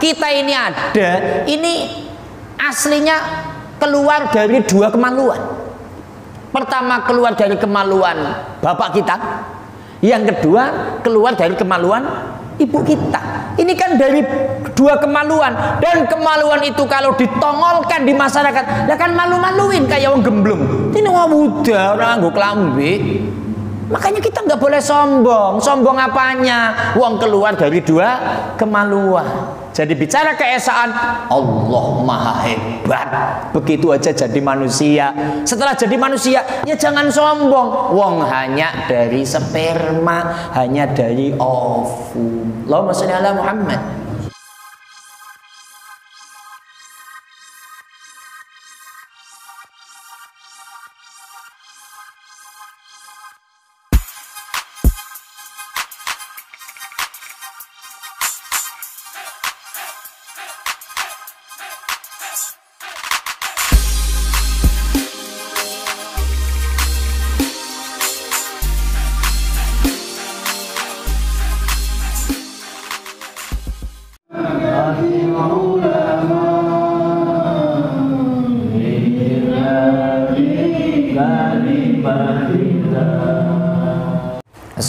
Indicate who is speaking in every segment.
Speaker 1: kita ini ada, ini aslinya keluar dari dua kemaluan. Pertama keluar dari kemaluan bapak kita, yang kedua keluar dari kemaluan ibu kita. Ini kan dari dua kemaluan, dan kemaluan itu kalau ditongolkan di masyarakat, ya kan malu-maluin kayak wong gemblung. Ini wong muda orang nganggo klambi. Makanya kita nggak boleh sombong. Sombong apanya? Wong keluar dari dua kemaluan. Jadi bicara keesaan, Allah maha hebat. Begitu aja jadi manusia. Setelah jadi manusia, ya jangan sombong. Wong hanya dari sperma, hanya dari ovum. Allahumma sholli ala Muhammad.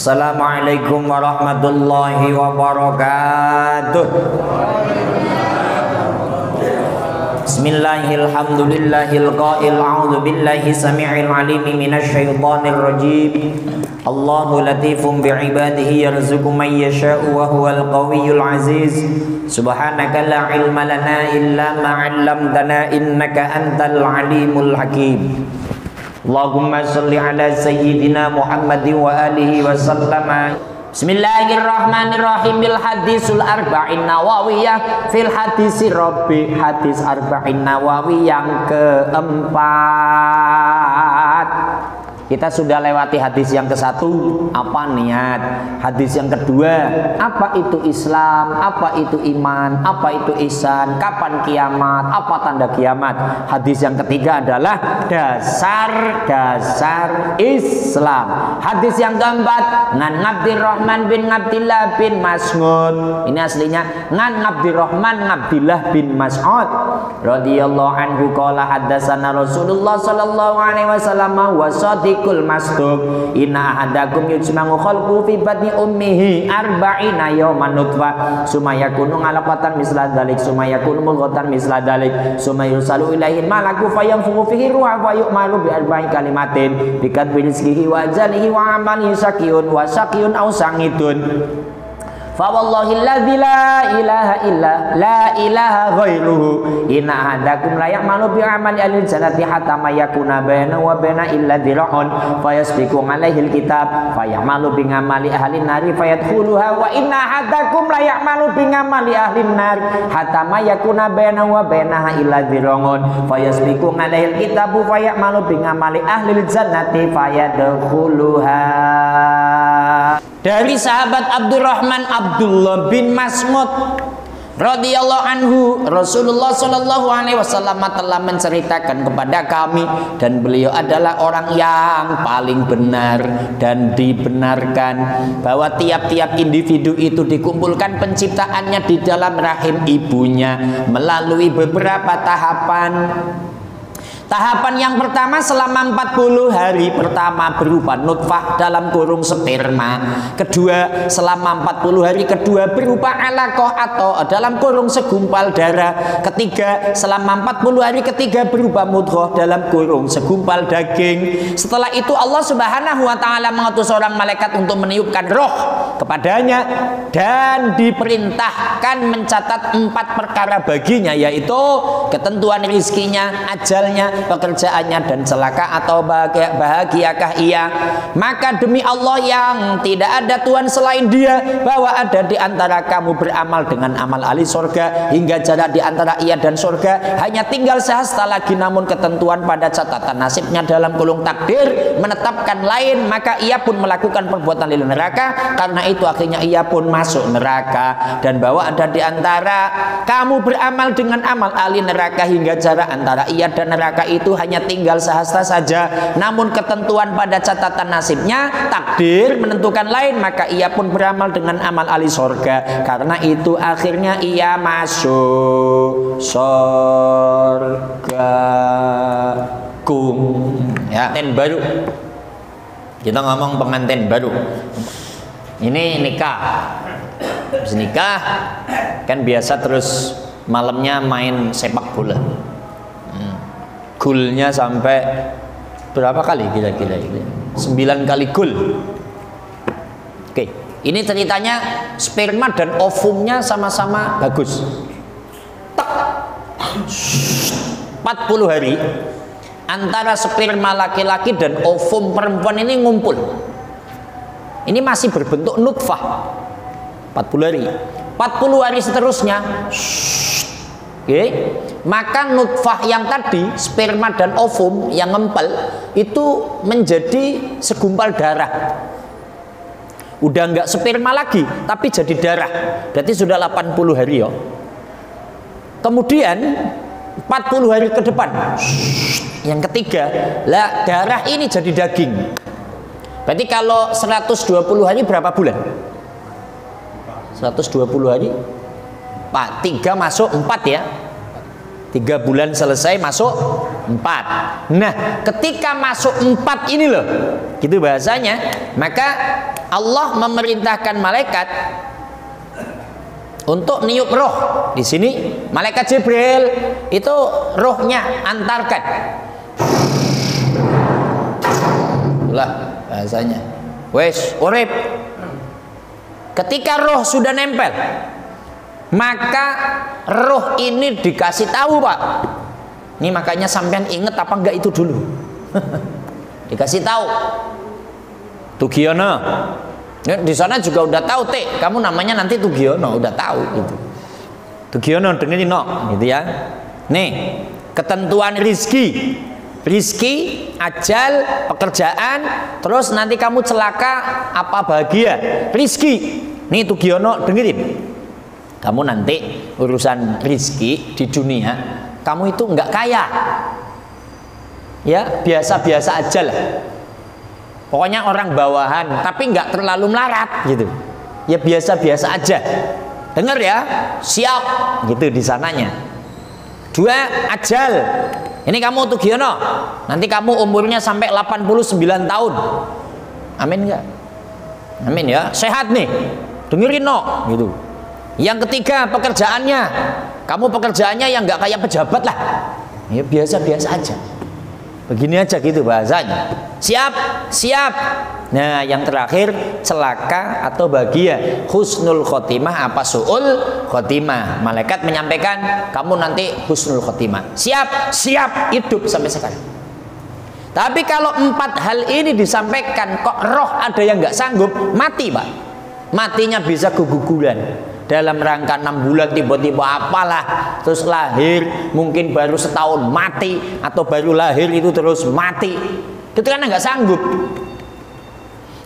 Speaker 1: Assalamualaikum warahmatullahi wabarakatuh. Bismillahirrahmanirrahim. A'udzu billahi samii'il 'aliim minasyaitonir rajiim. Allahu latifun bi'ibadihi yarzuqu man yasha'u wa huwal qawiyyul 'aziz. Subhanaka la 'ilma lana illa ma 'allamtana innaka antal 'alimul hakim. Allahumma sholli ala sayyidina Muhammadin wa alihi wa sallama. Bismillahirrahmanirrahim. Bil hadisul arba'in nawawiyah fil hadisi rabbi. Hadis arba'in nawawi yang keempat. Kita sudah lewati hadis yang ke-1, apa niat. Hadis yang kedua, apa itu Islam, apa itu iman, apa itu ihsan, kapan kiamat, apa tanda kiamat. Hadis yang ketiga adalah dasar-dasar Islam. Hadis yang keempat, ngan Abdurrahman bin Abdillah bin Mas'ud. Ini aslinya ngan Abdurrahman Abdillah bin Mas'ud radhiyallahu anhu qala haddatsana Rasulullah sallallahu alaihi wasallam wa sadiqul masduq inna ahadakum yujma'u khalqu fi batni ummihi arba'ina yawman nutfah summa yakunu 'alaqatan misla dzalik summa yakunu mudghatan misla dzalik summa yursalu ilaihi malaku fayanfukhu fihi ruha wa yu'malu bi arba'i kalimatin bi katbi rizqihi wa ajalihi wa amalihi syaqiyun wa syaqiyun aw sangidun. Fa wallahi alladzi la ilaha illa la ilaha ghairuhu inna ahadakum la ya'malu bi amali ahli jannati hatta ma yakuna baina wa baina illa dira'un fayasbiqu alaihi alkitab fayamalu bi amali ahli nari fayadkhuluha wa inna ahadakum la ya'malu bi amali ahli nar hatta ma yakuna baina wa bainaha illa dira'un fayasbiqu alaihi alkitab fayamalu bi amali ahli jannati fayadkhuluha. Dari sahabat Abdurrahman Abdullah bin Mas'ud radhiyallahu anhu, Rasulullah sallallahu alaihi wasallam telah menceritakan kepada kami, dan beliau adalah orang yang paling benar dan dibenarkan, bahwa tiap-tiap individu itu dikumpulkan penciptaannya di dalam rahim ibunya melalui beberapa tahapan. Tahapan yang pertama selama 40 hari pertama berupa nutfah dalam kurung sperma. Kedua selama 40 hari kedua berupa alaqah atau dalam kurung segumpal darah. Ketiga selama 40 hari ketiga berupa mudghah dalam kurung segumpal daging. Setelah itu Allah Subhanahu wa taala mengutus seorang malaikat untuk meniupkan roh kepadanya dan diperintahkan mencatat 4 perkara baginya, yaitu ketentuan rizkinya, ajalnya, pekerjaannya, dan celaka atau bahagiakah ia. Maka demi Allah yang tidak ada Tuhan selain Dia, bahwa ada di antara kamu beramal dengan amal ahli surga hingga jarak di antara ia dan surga hanya tinggal sehasta lagi, namun ketentuan pada catatan nasibnya dalam gulung takdir menetapkan lain, maka ia pun melakukan perbuatan lil neraka, karena itu akhirnya ia pun masuk neraka. Dan bahwa ada di antara kamu beramal dengan amal ahli neraka hingga jarak antara ia dan neraka itu hanya tinggal sehasta saja. Namun ketentuan pada catatan nasibnya, takdir menentukan lain, maka ia pun beramal dengan amal ahli surga. Karena itu akhirnya ia masuk surga. Ya, pengantin baru. Kita ngomong pengantin baru. Ini nikah. Habis nikah kan biasa terus malamnya main sepak bola. Golnya sampai berapa kali kira-kira? 9 kali gol. Oke, ini ceritanya sperma dan ovumnya sama-sama bagus. Tak 40 hari antara sperma laki-laki dan ovum perempuan ini ngumpul. Ini masih berbentuk nutfah. 40 hari. 40 hari seterusnya, oke, maka nutfah yang tadi, sperma dan ovum yang ngempel itu menjadi segumpal darah. Udah nggak sperma lagi, tapi jadi darah. Berarti sudah 80 hari ya. Kemudian 40 hari ke depan, yang ketiga, lah darah ini jadi daging. Berarti kalau 120 hari berapa bulan? 120 hari, Pak, 3 masuk 4 ya. 3 bulan selesai masuk 4. Nah, ketika masuk 4 ini loh, gitu bahasanya, maka Allah memerintahkan malaikat untuk niup roh. Di sini malaikat Jibril itu rohnya antarkan. Itulah bahasanya. Wes, urip. Ketika roh sudah nempel, maka roh ini dikasih tahu, Pak. Ini makanya sampean inget apa enggak itu dulu. Dikasih tahu. Tugiono. Ya, di sana juga udah tahu, Teh, kamu namanya nanti Tugiono, udah tahu gitu. Tugiono dengerin no, gitu ya. Nih, ketentuan rizki, ajal, pekerjaan, terus nanti kamu celaka apa bahagia, rizki. Nih Tugiono dengerin. Kamu nanti urusan rizki di dunia, kamu itu nggak kaya, ya biasa-biasa aja lah. Pokoknya orang bawahan, tapi nggak terlalu melarat gitu. Ya biasa-biasa aja. Dengar ya, siap gitu di sananya. 2, ajal. Ini kamu Tugiono, nanti kamu umurnya sampai 89 tahun. Amin nggak? Amin ya. Sehat nih. Dengerin no, gitu. Yang ketiga, pekerjaannya. Kamu pekerjaannya yang nggak kayak pejabat lah. Ya biasa-biasa aja. Begini aja gitu bahasanya. Siap, siap. Nah, yang terakhir, celaka atau bahagia, husnul khotimah apa su'ul khotimah. Malaikat menyampaikan kamu nanti husnul khotimah. Siap, siap, hidup sampai sekarang. Tapi kalau 4 hal ini disampaikan, kok roh ada yang nggak sanggup, mati, Pak. Matinya bisa keguguran. Dalam rangka 6 bulan tiba-tiba apalah, terus lahir mungkin baru setahun mati, atau baru lahir itu terus mati. Itu kan nggak sanggup.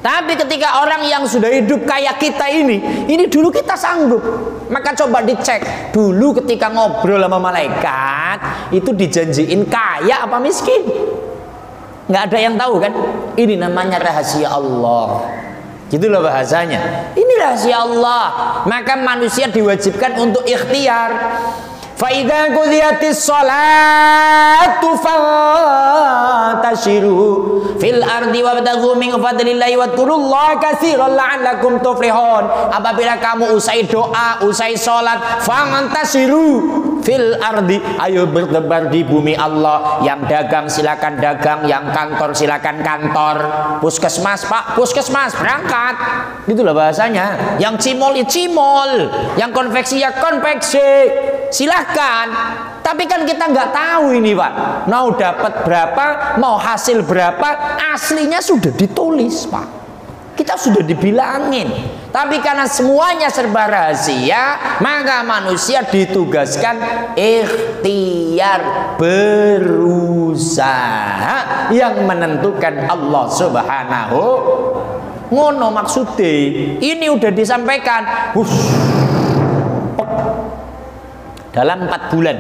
Speaker 1: Tapi ketika orang yang sudah hidup kayak kita ini dulu kita sanggup. Maka coba dicek dulu ketika ngobrol sama malaikat, itu dijanjiin kaya apa miskin? Nggak ada yang tahu kan? Ini namanya rahasia Allah. Gitulah bahasanya. Ini rahasia Allah. Maka manusia diwajibkan untuk ikhtiar. Fa idza qudiyatis sholatu fantashiru fil ardi wabtaghu min fadlillahi wadhkurullaha katsiran la'allakum tuflihun. Apabila kamu usai doa, usai salat, fantashiru fil ardi, ayo bertebar di bumi Allah. Yang dagang silakan dagang, yang kantor silakan kantor. Puskesmas, Pak, puskesmas berangkat. Itulah bahasanya. Yang cimol ya cimol, yang konveksi ya konveksi. Silahkan. Tapi kan kita nggak tahu ini, Pak. Mau dapat berapa, mau hasil berapa, aslinya sudah ditulis, Pak. Kita sudah dibilangin. Tapi karena semuanya serba rahasia, maka manusia ditugaskan ikhtiar, berusaha, yang menentukan Allah Subhanahu. Ngono maksudnya. Ini udah disampaikan. Dalam 4 bulan.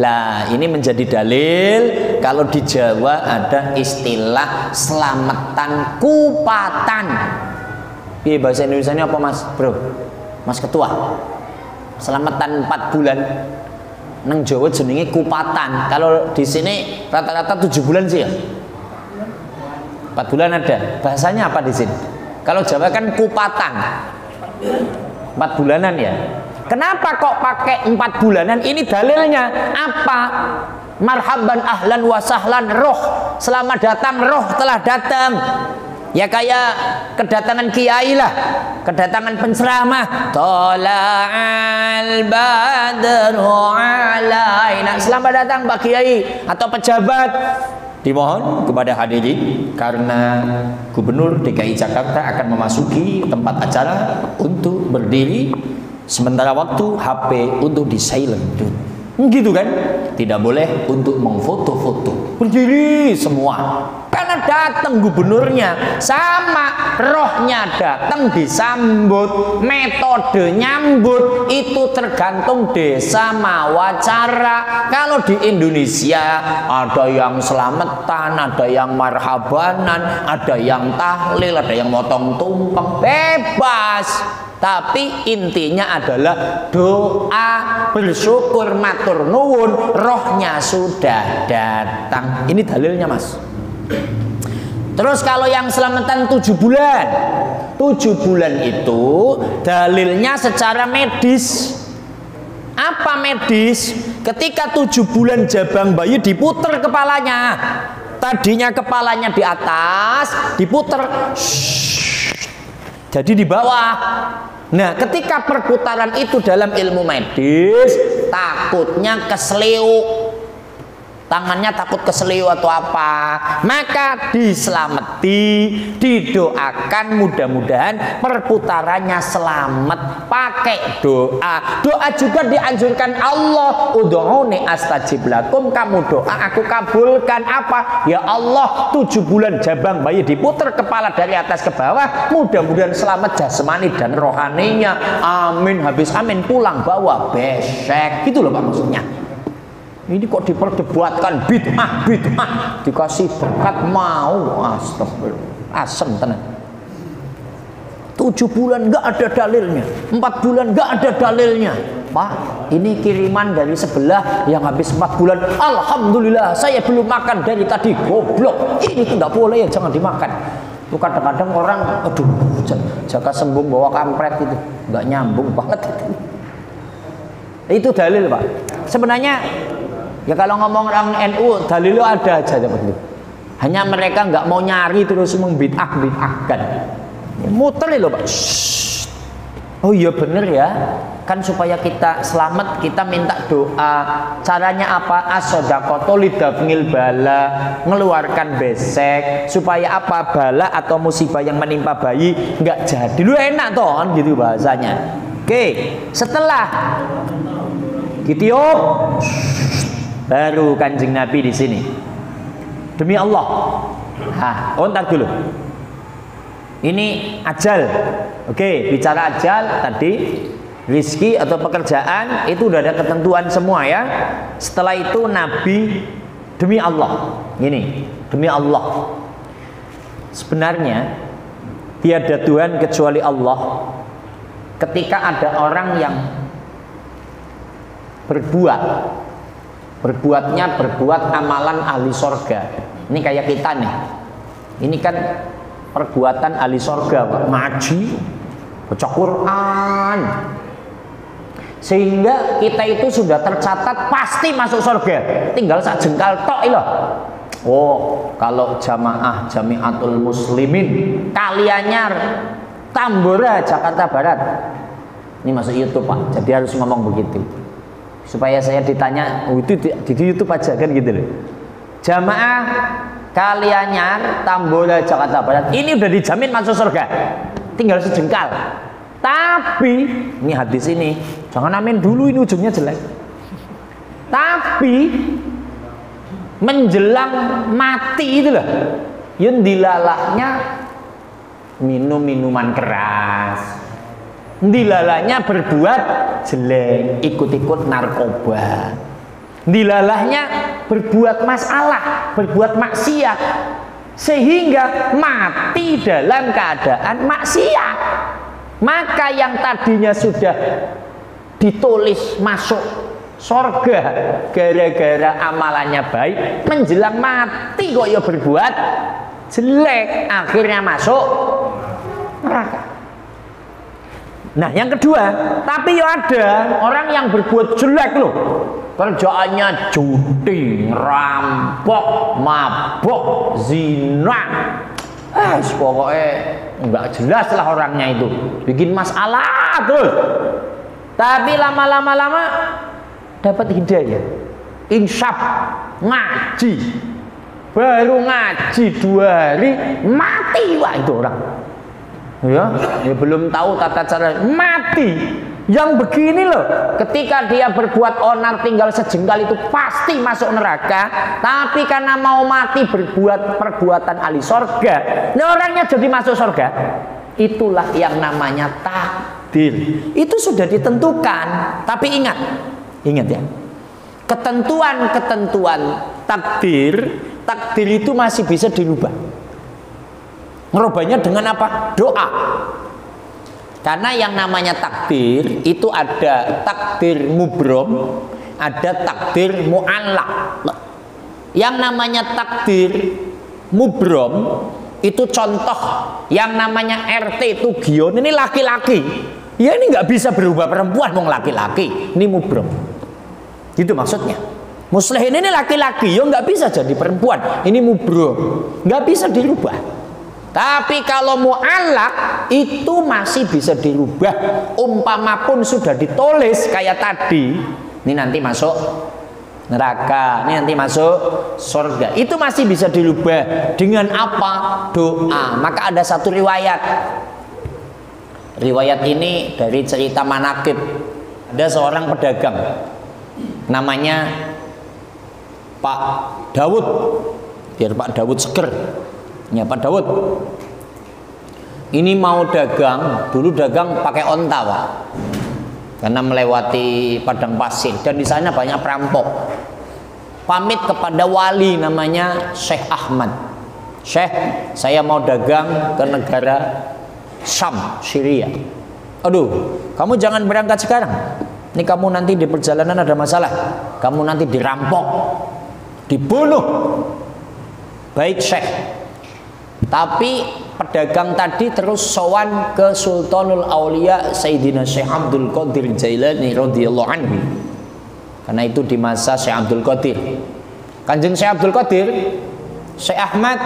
Speaker 1: Lah ini menjadi dalil kalau di Jawa ada istilah selamatan kupatan. Iya, bahasa Indonesia ini apa Mas Bro? Mas Ketua. Selamatan 4 bulan. Nang Jawa jenenge kupatan. Kalau di sini rata-rata 7 bulan sih ya. 4 bulan ada. Bahasanya apa di sini? Kalau Jawa kan kupatan. 4 bulanan ya. Kenapa kok pakai 4 bulanan? Ini dalilnya apa? Marhaban ahlan wa sahlan, roh selamat datang, roh telah datang. Ya kayak kedatangan kiai lah, kedatangan penceramah. Tola'al badru alaina. Selamat datang Pak Kiai atau pejabat. Dimohon kepada hadirin, karena Gubernur DKI Jakarta akan memasuki tempat acara untuk berdiri, sementara waktu HP untuk di silent gitu kan, tidak boleh untuk mengfoto-foto, berdiri semua karena datang gubernurnya, sama rohnya datang disambut. Metode nyambut itu tergantung desa mawacara. Kalau di Indonesia ada yang selamatan, ada yang marhabanan, ada yang tahlil, ada yang motong tumpeng, bebas. Tapi intinya adalah doa, bersyukur, matur nuwun, rohnya sudah datang. Ini dalilnya Mas. Terus kalau yang selamatan 7 bulan, 7 bulan itu dalilnya secara medis. Apa medis? Ketika 7 bulan jabang bayi diputer kepalanya. Tadinya kepalanya di atas, diputer, jadi di bawah. Nah, ketika perputaran itu dalam ilmu medis, takutnya keseleo, tangannya takut keseleo atau apa, maka diselamati, didoakan, mudah-mudahan perputarannya selamat pakai doa. Doa juga dianjurkan Allah, ud'uni astajib lakum, kamu doa aku kabulkan. Apa? Ya Allah, 7 bulan jabang bayi diputer kepala dari atas ke bawah, mudah-mudahan selamat jasmani dan rohaninya. Amin, habis amin, pulang bawa besek. Gitu loh Pak maksudnya. Ini kok diperdebatkan bid'ah, dikasih berkat mau, astagfirullah, asem tenan. 7 bulan nggak ada dalilnya, 4 bulan nggak ada dalilnya. Pak, ini kiriman dari sebelah yang habis 4 bulan. Alhamdulillah, saya belum makan dari tadi. Goblok, ini tidak boleh ya, jangan dimakan. Itu kadang-kadang orang, aduh, jaga sembung bawa kampret itu, nggak nyambung banget. Itu dalil Pak. Sebenarnya ya kalau ngomong orang NU dalilnya ada aja begitu. Hanya mereka nggak mau nyari terus membid'ah-bid'ahkan. Muter loh Pak. Oh iya bener ya. Kan supaya kita selamat kita minta doa. Caranya apa? As-shadaqatu lidaf'il bala, ngeluarkan besek supaya apa? Bala atau musibah yang menimpa bayi nggak jadi. Lu enak toh kan gitu bahasanya. Oke, setelah ditiup baru Kanjeng Nabi di sini. Demi Allah. Ontak dulu. Ini ajal. Oke, bicara ajal tadi, rizki atau pekerjaan itu udah ada ketentuan semua ya. Setelah itu Nabi demi Allah. Ini, demi Allah. Sebenarnya tiada Tuhan kecuali Allah. Ketika ada orang yang berbuatnya berbuat amalan ahli sorga. Ini kayak kita nih. Ini kan perbuatan ahli sorga, Pak. Ngaji, baca Quran, sehingga kita itu sudah tercatat pasti masuk surga. Tinggal sak jengkal tok loh. Oh, kalau jamaah Jamiatul Muslimin Kalianyar Tambora Jakarta Barat. Ini masuk YouTube Pak. Jadi harus ngomong begitu. Supaya saya ditanya, oh, itu di YouTube aja kan gitu loh. Jamaah Kalianyar Tambora Jakarta Barat. Ini udah dijamin masuk surga. Tinggal sejengkal. Tapi ini hadis ini jangan amin dulu, ini ujungnya jelek. Tapi menjelang mati itu loh, yang dilalahnya minum minuman keras, dilalahnya berbuat jelek, ikut-ikut narkoba. Dilalahnya berbuat masalah, berbuat maksiat, sehingga mati dalam keadaan maksiat. Maka yang tadinya sudah ditulis masuk surga gara-gara amalannya baik, menjelang mati kok ya berbuat jelek, akhirnya masuk neraka. Nah yang kedua, tapi ya ada orang yang berbuat jelek loh, kerjaannya judi, rampok, mabok, zina, pokoknya nggak jelas lah orangnya itu, bikin masalah terus. Tapi lama-lama dapat hidayah, insyaf, ngaji, baru ngaji 2 hari mati wah itu orang. Ya belum tahu tata cara mati. Yang begini loh, ketika dia berbuat onar tinggal sejengkal itu pasti masuk neraka. Tapi karena mau mati berbuat perbuatan ahli sorga, nah orangnya jadi masuk sorga. Itulah yang namanya takdir. Itu sudah ditentukan. Tapi ingat ya, ketentuan takdir itu masih bisa dirubah. Merubahnya dengan apa? Doa. Karena yang namanya takdir itu ada takdir mubrom, ada takdir mu'allaq. Yang namanya takdir mubrom itu contoh, yang namanya RT Tugion ini laki-laki. Ya ini nggak bisa berubah perempuan, mau laki-laki. Ini mubrom. Gitu maksudnya. Muslihin ini laki-laki, ya nggak bisa jadi perempuan. Ini mubrom, nggak bisa dirubah. Tapi kalau mu'allaq itu masih bisa dirubah. Umpama pun sudah ditulis kayak tadi, ini nanti masuk neraka, ini nanti masuk surga, itu masih bisa dirubah dengan apa? Doa. Maka ada satu riwayat. Riwayat ini dari cerita manaqib. Ada seorang pedagang namanya Pak Dawud, biar Pak Dawud seger. Ya Pak Dawud, ini mau dagang, dulu dagang pakai onta Pak, karena melewati padang pasir dan di sana banyak perampok. Pamit kepada wali namanya Syekh Ahmad. Syekh, saya mau dagang ke negara Syam, Syria. Aduh, kamu jangan berangkat sekarang. Ini kamu nanti di perjalanan ada masalah, kamu nanti dirampok, dibunuh. Baik Syekh. Tapi pedagang tadi terus sowan ke Sultanul Aulia Sayyidina Syekh Abdul Qadir Jailani radhiyallahu anhu. Karena itu di masa Syekh Abdul Qadir. Kanjeng Syekh Abdul Qadir, Syekh Ahmad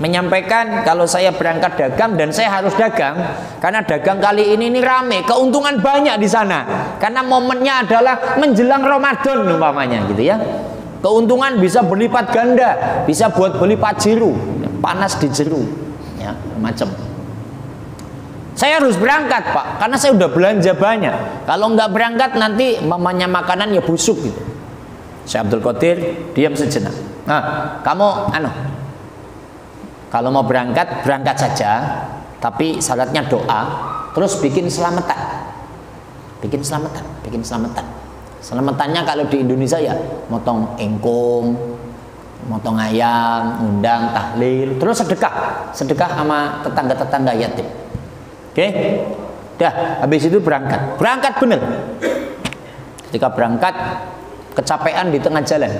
Speaker 1: menyampaikan kalau saya berangkat dagang dan saya harus dagang karena dagang kali ini rame, keuntungan banyak di sana. Karena momennya adalah menjelang Ramadan umpamanya gitu ya. Keuntungan bisa berlipat ganda, bisa buat beli pajiru, panas di jeru, ya macam. Saya harus berangkat Pak, karena saya udah belanja banyak. Kalau nggak berangkat nanti mamanya makanan ya busuk gitu. Syekh Abdul Qadir diam sejenak. Nah, kamu kalau mau berangkat, berangkat saja, tapi syaratnya doa, terus bikin selamatan. Bikin selamatan. Selamatannya kalau di Indonesia ya motong engkong, motong ayam, undang tahlil, terus sedekah sama tetangga-tetangga yatim. Oke? Dah, habis itu berangkat bener. Ketika berangkat kecapean di tengah jalan,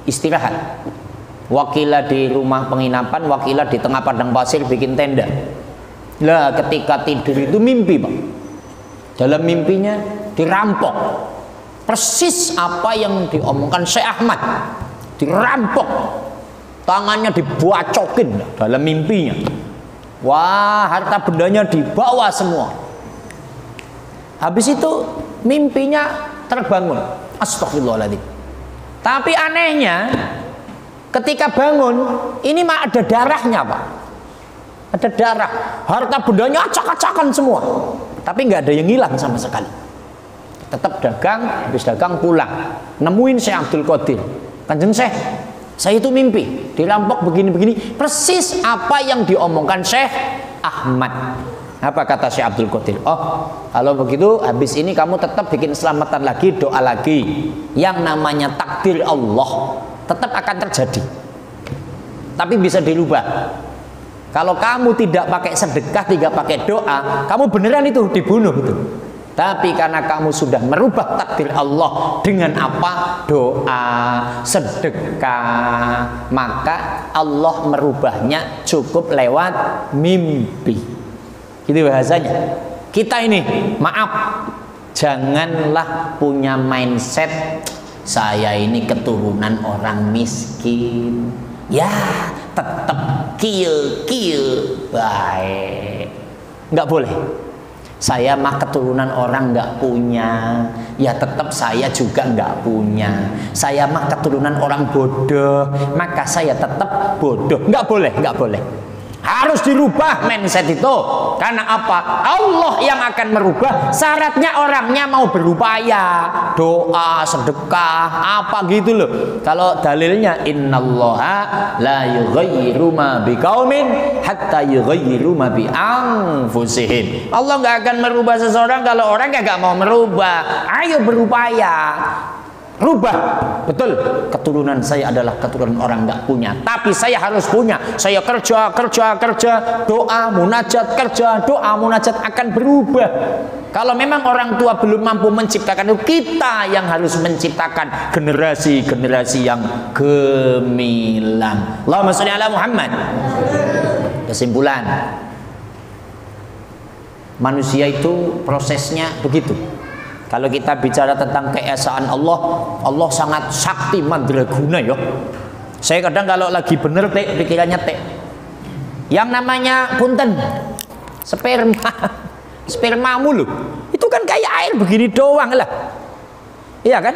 Speaker 1: istirahat. Wakilah di rumah penginapan, wakilah di tengah padang pasir bikin tenda. Lah ketika tidur itu mimpi Pak. Dalam mimpinya dirampok. Persis apa yang diomongkan Syekh Ahmad. Dirampok. Tangannya dibacokin dalam mimpinya. Wah, harta bendanya dibawa semua. Habis itu mimpinya terbangun. Astagfirullahaladzim. Tapi anehnya ketika bangun, ini mah ada darahnya Pak. Ada darah. Harta bendanya acak-acakan semua. Tapi nggak ada yang hilang sama sekali. Tetap dagang, habis dagang pulang. Nemuin Syekh Abdul Qadir. Kanjeng Syekh, saya itu mimpi dirampok begini-begini. Persis apa yang diomongkan Syekh Ahmad. Apa kata Syekh Abdul Qadir? Oh, kalau begitu habis ini kamu tetap bikin selamatan lagi, doa lagi. Yang namanya takdir Allah tetap akan terjadi. Tapi bisa dirubah. Kalau kamu tidak pakai sedekah, tidak pakai doa, kamu beneran itu dibunuh itu. Tapi karena kamu sudah merubah takdir Allah dengan apa? Doa, sedekah, maka Allah merubahnya cukup lewat mimpi. Gitu bahasanya. Kita ini, maaf, janganlah punya mindset saya ini keturunan orang miskin. Ya, tetap kieu baik. Nggak boleh. Saya mah keturunan orang nggak punya, ya tetap saya juga nggak punya. Saya mah keturunan orang bodoh, maka saya tetap bodoh. Nggak boleh, nggak boleh. Harus dirubah mindset itu. Karena apa? Allah yang akan merubah. Syaratnya orangnya mau berupaya, doa, sedekah, apa gitu loh. Kalau dalilnya innallaha la yughayyiru ma biqaumin hatta yughayyiru ma bi anfusihim. Allah nggak akan merubah seseorang kalau orang nggak mau merubah. Ayo berupaya. Rubah. Betul, keturunan saya adalah keturunan orang nggak punya, tapi saya harus punya. Saya kerja, doa, munajat, kerja, doa, munajat akan berubah. Kalau memang orang tua belum mampu menciptakan itu, kita yang harus menciptakan generasi-generasi yang gemilang. Allahumma sholli ala Muhammad. Kesimpulan, manusia itu prosesnya begitu. Kalau kita bicara tentang keesaan Allah, Allah sangat sakti mandraguna ya. Saya kadang kalau lagi bener pikirannya yang namanya punten sperma mulu. Itu kan kayak air begini doang lah. Iya kan?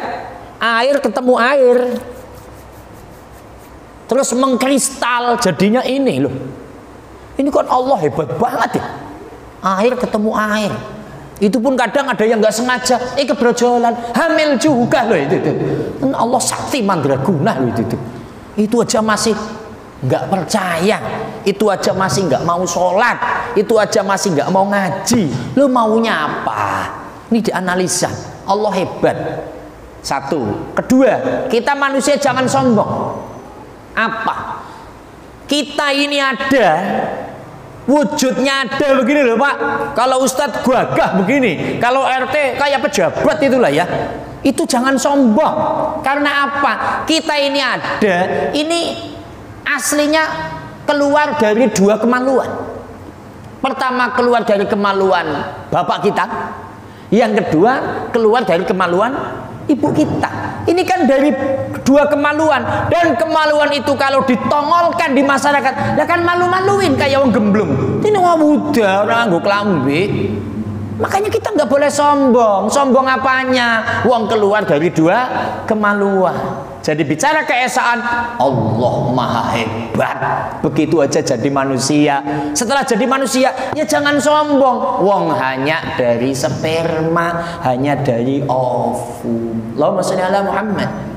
Speaker 1: Air ketemu air. Terus mengkristal jadinya ini loh. Ini kan Allah hebat banget ya. Air ketemu air. Itu pun kadang ada yang nggak sengaja, kebrojolan, hamil juga loh itu. Allah sakti mandraguna loh itu. Itu aja masih nggak percaya, itu aja masih nggak mau sholat, itu aja masih nggak mau ngaji. Lo maunya apa? Ini dianalisa. Allah hebat. Satu, kedua, kita manusia jangan sombong. Apa? Kita ini ada. Wujudnya ada begini loh Pak. Kalau Ustadz gagah begini, kalau RT kayak pejabat itulah ya. Itu jangan sombong. Karena apa? Kita ini ada, ini aslinya keluar dari dua kemaluan. Pertama keluar dari kemaluan bapak kita. Yang kedua keluar dari kemaluan ibu kita. Ini kan dari dua kemaluan, dan kemaluan itu kalau ditongolkan di masyarakat, ya kan malu-maluin kayak wong gemblung. Ini wong muda orang nganggo klambi. Makanya kita nggak boleh sombong. Sombong apanya? Wong keluar dari dua kemaluan. Jadi bicara keesaan, Allah maha hebat. Begitu aja jadi manusia. Setelah jadi manusia, ya jangan sombong. Wong hanya dari sperma, hanya dari ovum. Allahumma sholli ala Muhammad.